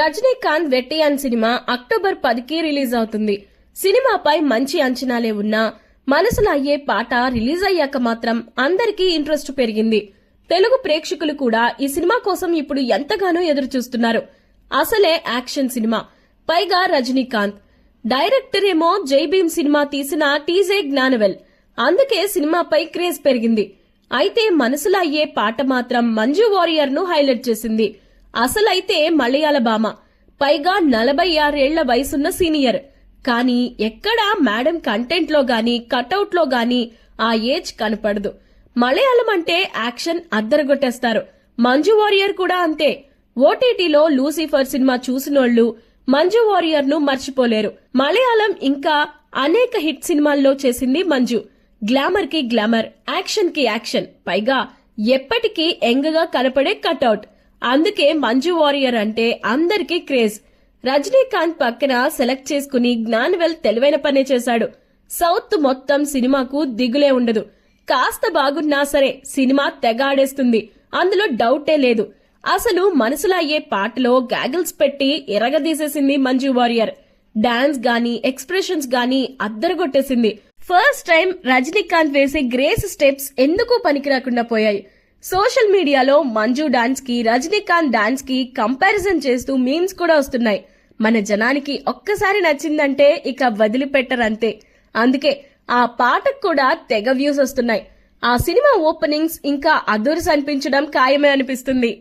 Rajinikanth వెట్టియాన్ cinema October 10కి release అవుతుంది. సినిమాపై మంచి అంచనాలే ఉన్నా మనసులో అయ్యే పాట రిలీజ్ అయ్యాక మాత్రం అందరికీ ఇంట్రెస్ట్ పెరిగింది. తెలుగు ప్రేక్షకులు కూడా ఈ సినిమా కోసం ఇప్పుడు ఎంతగానో ఎదురు చూస్తున్నారు. అసలే యాక్షన్ సినిమా, పైగా రజనీకాంత్. డైరెక్టర్ ఏమో జై భీమ్ సినిమా తీసిన టీజే జ్ఞానవేల్. అందుకే సినిమాపై క్రేజ్ పెరిగింది. అయితే మనసులో అయ్యే పాట మాత్రం మంజు వారియర్ ను హైలైట్ చేసింది. అసలైతే మలయాళ భామ, పైగా 46 ఏళ్ల వయసున్న సీనియర్. కానీ ఎక్కడా మేడం కంటెంట్ లో గాని కటౌట్ లో గాని ఆ ఏజ్ కనపడదు. మలయాళం అంటే యాక్షన్ అద్దరగొట్టేస్తారు. మంజు వారియర్ కూడా అంతే. ఓటీటీలో లూసిఫర్ సినిమా చూసినోళ్లు మంజు వారియర్ ను మర్చిపోలేరు. మలయాళం ఇంకా అనేక హిట్ సినిమాల్లో చేసింది మంజు. గ్లామర్ కి గ్లామర్, యాక్షన్ కి యాక్షన్, పైగా ఎప్పటికీ యంగ్ గా కనపడే కటౌట్. అందుకే మంజు వారియర్ అంటే అందరికీ క్రేజ్. రజనీకాంత్ పక్కన సెలెక్ట్ చేసుకుని జ్ఞానవేల్ తెలివైన పనే చేశాడు. సౌత్ మొత్తం సినిమాకు దిగులే ఉండదు. కాస్త బాగున్నా సరే సినిమా తెగాడేస్తుంది, అందులో డౌటే లేదు. అసలు మనసులో అయ్యే పాటలో గాగిల్స్ పెట్టి ఎరగదీసేసింది మంజు వారియర్. డాన్స్ గానీ ఎక్స్ప్రెషన్స్ గానీ అద్దరగొట్టేసింది. ఫస్ట్ టైం రజనీకాంత్ వేసే గ్రేస్ స్టెప్స్ ఎందుకు పనికిరాకుండా పోయాయి. సోషల్ మీడియాలో మంజు డాన్స్ కి రజనీకాంత్ డాన్స్ కి కంపారిజన్ చేస్తూ మీమ్స్ కూడా వస్తున్నాయి. మన జనానికి ఒక్కసారి నచ్చిందంటే ఇక వదిలిపెట్టరంతే. అందుకే ఆ పాటకు కూడా తెగ వ్యూస్ వస్తున్నాయి. ఆ సినిమా ఓపెనింగ్స్ ఇంకా అదుర్స్ అనిపించడం ఖాయమే అనిపిస్తుంది.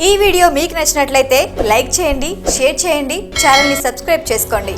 ఈ వీడియో మీకు నచ్చినట్లయితే లైక్ చేయండి, షేర్ చేయండి, ఛానల్ ని సబ్స్క్రైబ్ చేసుకోండి.